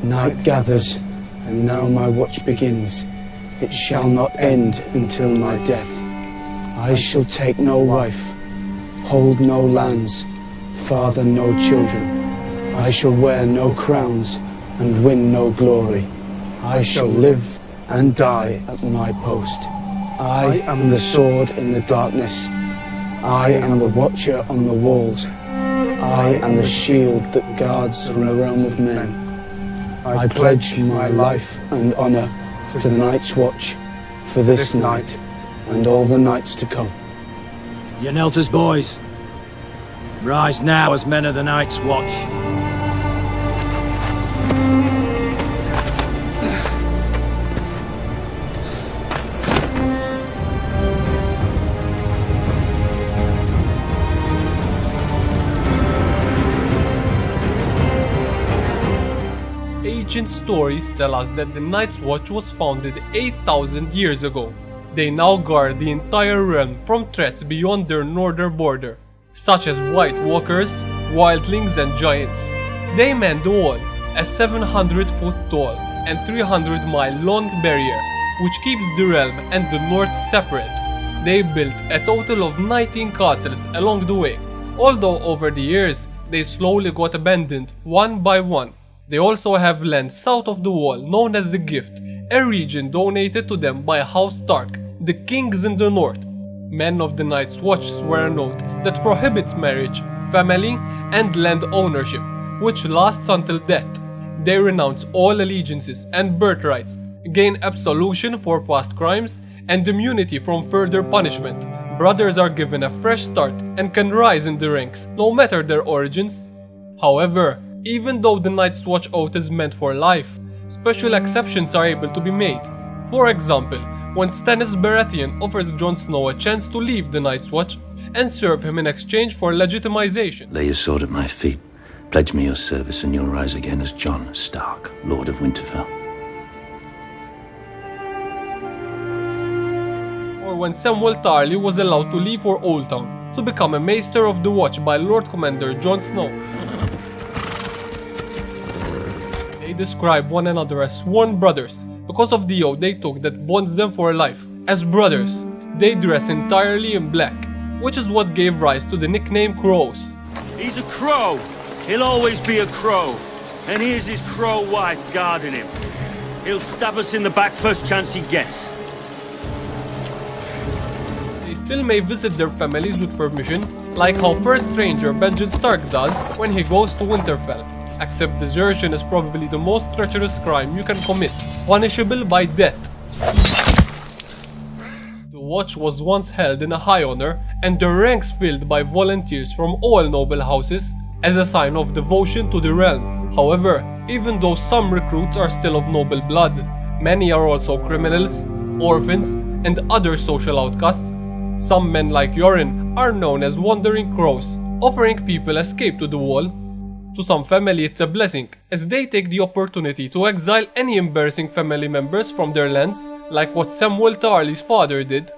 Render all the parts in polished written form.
Night gathers, and now my watch begins. It shall not end until my death. I shall take no wife, hold no lands, father no children. I shall wear no crowns and win no glory. I shall live and die at my post. I am the sword in the darkness. I am the watcher on the walls. I am the shield that guards from the realm of men. I pledge my life and honour to the Night's Watch for this night and all the nights to come. You Nelters boys, rise now as men of the Night's Watch. Ancient stories tell us that the Night's Watch was founded 8,000 years ago. They now guard the entire realm from threats beyond their northern border, such as White Walkers, wildlings and giants. They man the wall, a 700-foot tall and 300-mile long barrier which keeps the realm and the north separate. They built a total of 19 castles along the way, although over the years they slowly got abandoned one by one. They also have land south of the wall known as the Gift, a region donated to them by House Stark, the kings in the north. Men of the Night's Watch swear an oath that prohibits marriage, family, and land ownership, which lasts until death. They renounce all allegiances and birthrights, gain absolution for past crimes, and immunity from further punishment. Brothers are given a fresh start and can rise in the ranks, no matter their origins. However, even though the Night's Watch oath is meant for life, special exceptions are able to be made. For example, when Stannis Baratheon offers Jon Snow a chance to leave the Night's Watch and serve him in exchange for legitimization. Lay your sword at my feet, pledge me your service, and you'll rise again as Jon Stark, Lord of Winterfell. Or when Samwell Tarly was allowed to leave for Old Town to become a Maester of the Watch by Lord Commander Jon Snow. They describe one another as sworn brothers because of the oath they took that bonds them for life. As brothers, they dress entirely in black, which is what gave rise to the nickname Crows. He's a crow. He'll always be a crow. And here's his crow wife guarding him. He'll stab us in the back first chance he gets. They still may visit their families with permission, like how First Ranger Benjen Stark does when he goes to Winterfell. Except desertion is probably the most treacherous crime you can commit, punishable by death. The Watch was once held in a high honor and their ranks filled by volunteers from all noble houses as a sign of devotion to the realm. However, even though some recruits are still of noble blood, many are also criminals, orphans, and other social outcasts. Some men like Yoren are known as wandering crows, offering people escape to the wall. To some family it's a blessing, as they take the opportunity to exile any embarrassing family members from their lands, like what Samwell Tarly's father did.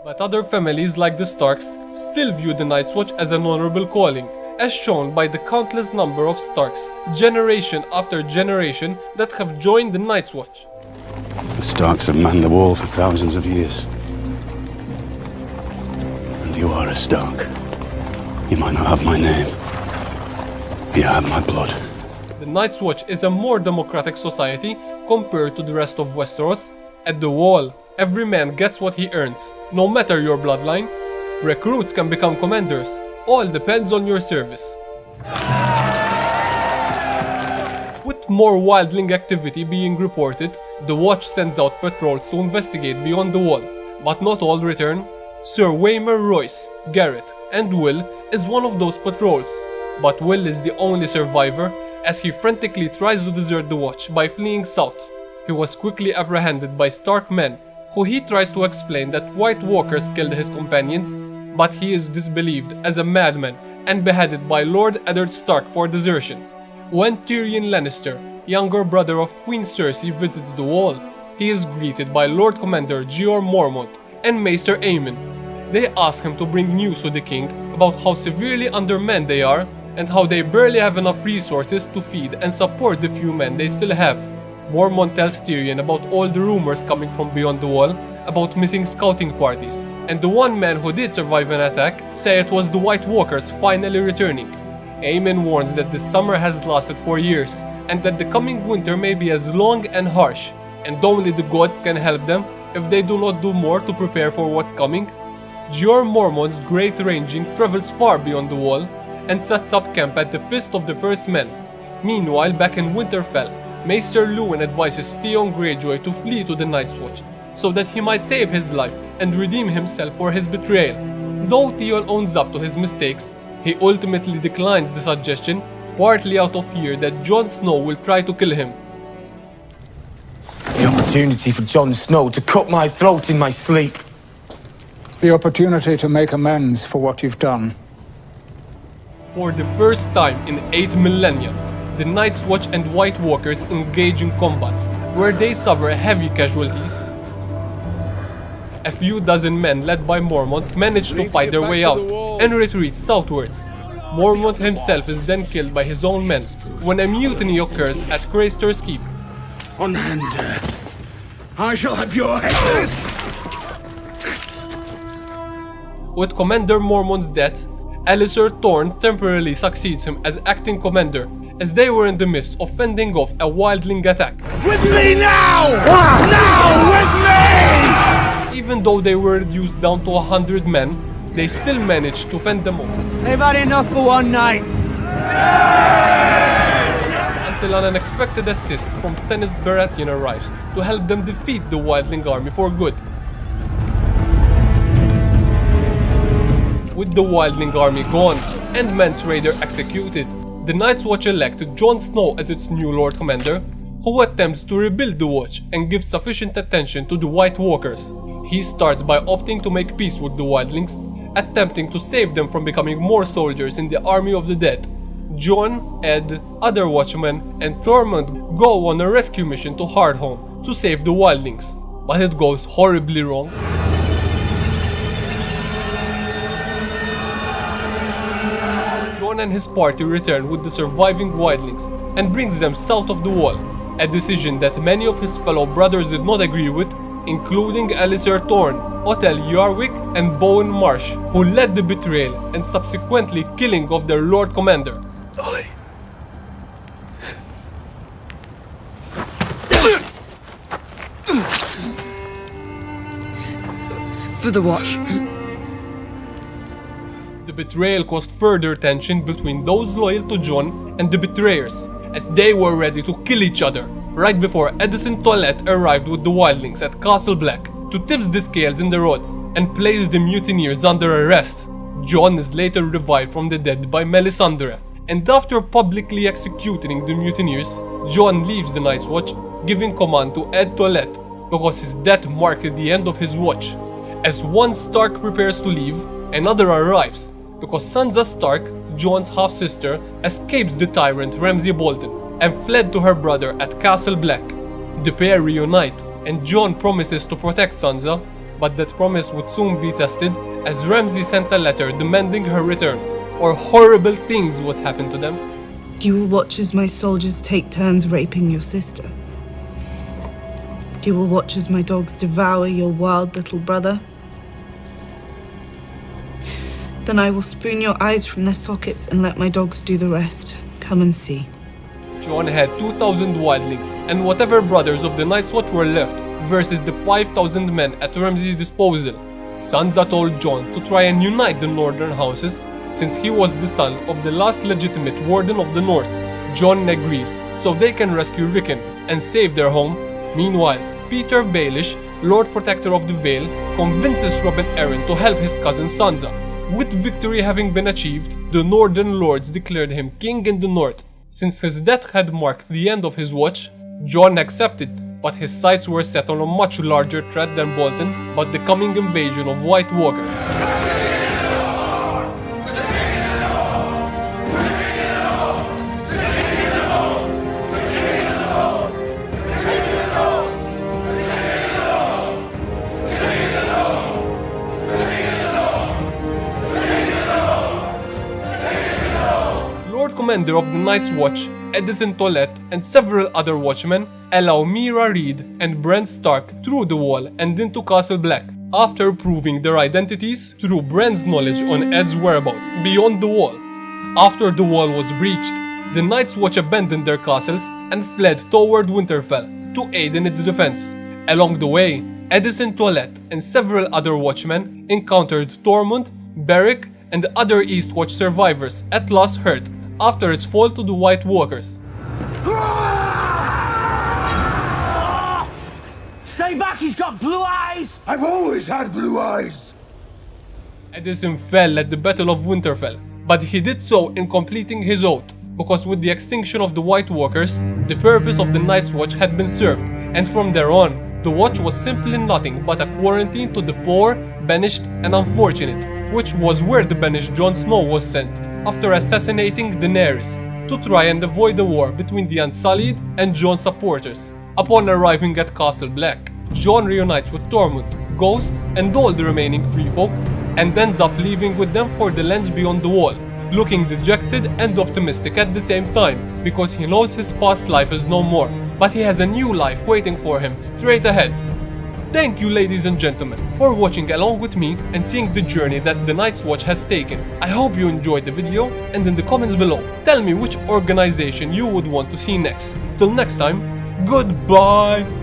But other families like the Starks still view the Night's Watch as an honorable calling, as shown by the countless number of Starks, generation after generation, that have joined the Night's Watch. The Starks have manned the wall for thousands of years. And you are a Stark. You might not have my name. You have my blood. The Night's Watch is a more democratic society compared to the rest of Westeros. At the Wall, every man gets what he earns, no matter your bloodline. Recruits can become commanders. All depends on your service. With more wildling activity being reported, the Watch sends out patrols to investigate beyond the Wall, but not all return. Sir Waymar Royce, Garrett, and Will is one of those patrols. But Will is the only survivor, as he frantically tries to desert the Watch by fleeing south. He was quickly apprehended by Stark men, who he tries to explain that White Walkers killed his companions, but he is disbelieved as a madman and beheaded by Lord Eddard Stark for desertion. When Tyrion Lannister, younger brother of Queen Cersei, visits the Wall, he is greeted by Lord Commander Jeor Mormont and Maester Aemon. They ask him to bring news to the king about how severely undermanned they are, and how they barely have enough resources to feed and support the few men they still have. Mormont tells Tyrion about all the rumors coming from beyond the wall, about missing scouting parties, and the one man who did survive an attack say it was the White Walkers finally returning. Aemon warns that the summer has lasted for years, and that the coming winter may be as long and harsh, and only the gods can help them if they do not do more to prepare for what's coming. Jeor Mormont's great ranging travels far beyond the wall, and sets up camp at the Fist of the First Men. Meanwhile, back in Winterfell, Maester Luwin advises Theon Greyjoy to flee to the Night's Watch, so that he might save his life and redeem himself for his betrayal. Though Theon owns up to his mistakes, he ultimately declines the suggestion, partly out of fear that Jon Snow will try to kill him. The opportunity for Jon Snow to cut my throat in my sleep. The opportunity to make amends for what you've done. For the first time in 8 millennia, the Night's Watch and White Walkers engage in combat, where they suffer heavy casualties. A few dozen men led by Mormont manage to fight their way out and retreat southwards. Mormont himself is then killed by his own men when a mutiny occurs at Craster's Keep. On hand, I shall have your head. With Commander Mormont's death, Alliser Thorne temporarily succeeds him as acting commander, as they were in the midst of fending off a wildling attack. With me now! Now with me! Even though they were reduced down to 100 men, they still managed to fend them off. They've had enough for one night. Until an unexpected assist from Stannis Baratheon arrives to help them defeat the wildling army for good. With the wildling army gone and Mance Rayder executed, the Night's Watch elected Jon Snow as its new Lord Commander, who attempts to rebuild the Watch and give sufficient attention to the White Walkers. He starts by opting to make peace with the wildlings, attempting to save them from becoming more soldiers in the army of the dead. Jon, Ed, other watchmen, and Tormund go on a rescue mission to Hardhome to save the wildlings, but it goes horribly wrong. Jon and his party return with the surviving wildlings and brings them south of the wall, a decision that many of his fellow brothers did not agree with, including Alliser Thorne, Othel Yarwick, and Bowen Marsh, who led the betrayal and subsequently killing of their Lord Commander. For the Watch. The betrayal caused further tension between those loyal to Jon and the betrayers, as they were ready to kill each other, right before Edison Toilette arrived with the wildlings at Castle Black to tip the scales in the odds and place the mutineers under arrest. Jon is later revived from the dead by Melisandre, and after publicly executing the mutineers, Jon leaves the Night's Watch, giving command to Ed Toilette, because his death marked the end of his watch. As one Stark prepares to leave, another arrives, because Sansa Stark, Jon's half-sister, escapes the tyrant Ramsay Bolton and fled to her brother at Castle Black. The pair reunite, and Jon promises to protect Sansa, but that promise would soon be tested as Ramsay sent a letter demanding her return, or horrible things would happen to them. You will watch as my soldiers take turns raping your sister. You will watch as my dogs devour your wild little brother. Then I will spoon your eyes from their sockets and let my dogs do the rest. Come and see. Jon had 2,000 wildlings and whatever brothers of the Night's Watch were left versus the 5,000 men at Ramsay's disposal. Sansa told Jon to try and unite the northern houses, since he was the son of the last legitimate Warden of the North. Jon agrees, so they can rescue Rickon and save their home. Meanwhile, Peter Baelish, Lord Protector of the Vale, convinces Robin Arryn to help his cousin Sansa. With victory having been achieved, the Northern Lords declared him king in the north. Since his death had marked the end of his watch, Jon accepted, but his sights were set on a much larger threat than Bolton, but the coming invasion of White Walkers. commander of the Night's Watch, Edison Tollett, and several other watchmen allow Mira Reed and Bran Stark through the wall and into Castle Black, after proving their identities through Bran's knowledge on Ed's whereabouts beyond the wall. After the wall was breached, the Night's Watch abandoned their castles and fled toward Winterfell to aid in its defense. Along the way, Edison Tollett and several other watchmen encountered Tormund, Beric, and other Eastwatch survivors at Lost Hearth after its fall to the White Walkers. Stay back, he's got blue eyes! I've always had blue eyes! Edison fell at the Battle of Winterfell, but he did so in completing his oath, because with the extinction of the White Walkers, the purpose of the Night's Watch had been served, and from there on, the Watch was simply nothing but a quarantine to the poor, banished, and unfortunate, which was where the banished Jon Snow was sent after assassinating Daenerys, to try and avoid a war between the Unsullied and Jon's supporters. Upon arriving at Castle Black, Jon reunites with Tormund, Ghost, and all the remaining free folk, and ends up leaving with them for the lands beyond the wall, looking dejected and optimistic at the same time, because he knows his past life is no more, but he has a new life waiting for him straight ahead. Thank you, ladies and gentlemen, for watching along with me and seeing the journey that the Night's Watch has taken. I hope you enjoyed the video, and in the comments below, tell me which organization you would want to see next. Till next time, goodbye!